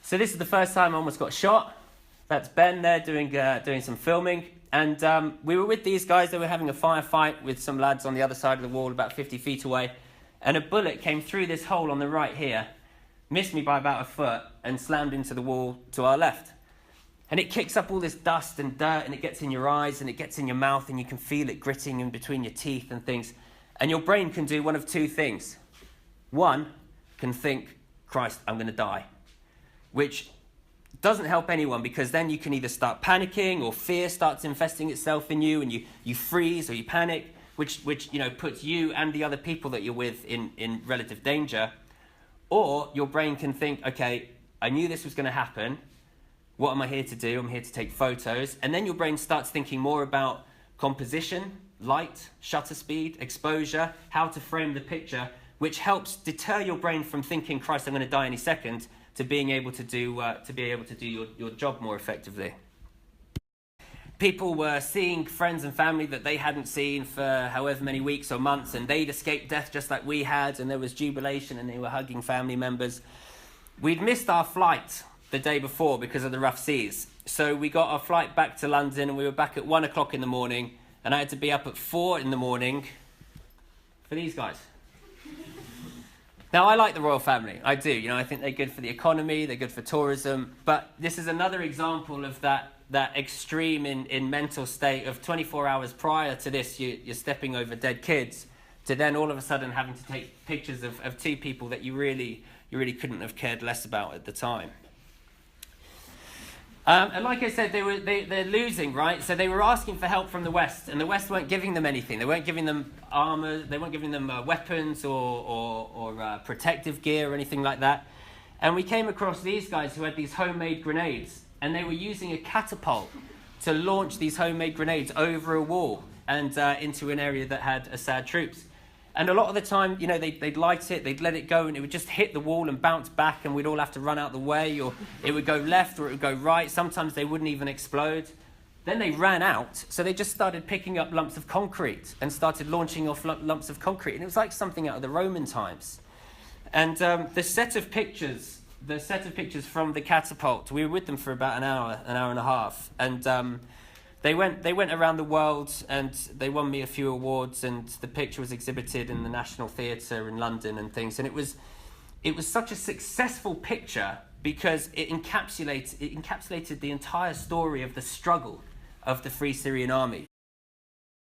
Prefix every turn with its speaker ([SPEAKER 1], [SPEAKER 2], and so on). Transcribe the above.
[SPEAKER 1] So this is the first time I almost got shot. That's Ben there doing some filming. And we were with these guys. They were having a firefight with some lads on the other side of the wall about 50 feet away. And a bullet came through this hole on the right here, missed me by about a foot, and slammed into the wall to our left. And it kicks up all this dust and dirt, and it gets in your eyes, and it gets in your mouth, and you can feel it gritting in between your teeth and things. And your brain can do one of two things. One, can think, Christ, I'm going to die. Which doesn't help anyone, because then you can either start panicking, or fear starts infesting itself in you, and you freeze or you panic, which puts you and the other people that you're with in relative danger. Or your brain can think, okay, I knew this was going to happen. What am I here to do? I'm here to take photos. And then your brain starts thinking more about composition, light, shutter speed, exposure, how to frame the picture, which helps deter your brain from thinking, Christ, I'm going to die any second, to being able to do your job more effectively. People were seeing friends and family that they hadn't seen for however many weeks or months, and they'd escaped death just like we had, and there was jubilation, and they were hugging family members. We'd missed our flight the day before because of the rough seas. So we got our flight back to London, and we were back at 1 o'clock in the morning, and I had to be up at 4 in the morning for these guys. Now, I like the royal family. I do. I think they're good for the economy, they're good for tourism, but this is another example of that extreme in mental state of 24 hours prior to this, you're stepping over dead kids, to then all of a sudden having to take pictures of two people that you really couldn't have cared less about at the time. And like I said, they're losing, right? So they were asking for help from the West, and the West weren't giving them anything. They weren't giving them armor, they weren't giving them weapons or protective gear or anything like that. And we came across these guys who had these homemade grenades, and they were using a catapult to launch these homemade grenades over a wall and into an area that had Assad troops. And a lot of the time, they'd light it, they'd let it go, and it would just hit the wall and bounce back, and we'd all have to run out the way, or it would go left or it would go right. Sometimes they wouldn't even explode. Then they ran out, so they just started picking up lumps of concrete and started launching off lumps of concrete. And it was like something out of the Roman times. And the set of pictures from the catapult, we were with them for about an hour and a half. And they went around the world, and they won me a few awards, and the picture was exhibited in the National Theatre in London and things. And it was such a successful picture because it encapsulated the entire story of the struggle of the Free Syrian Army.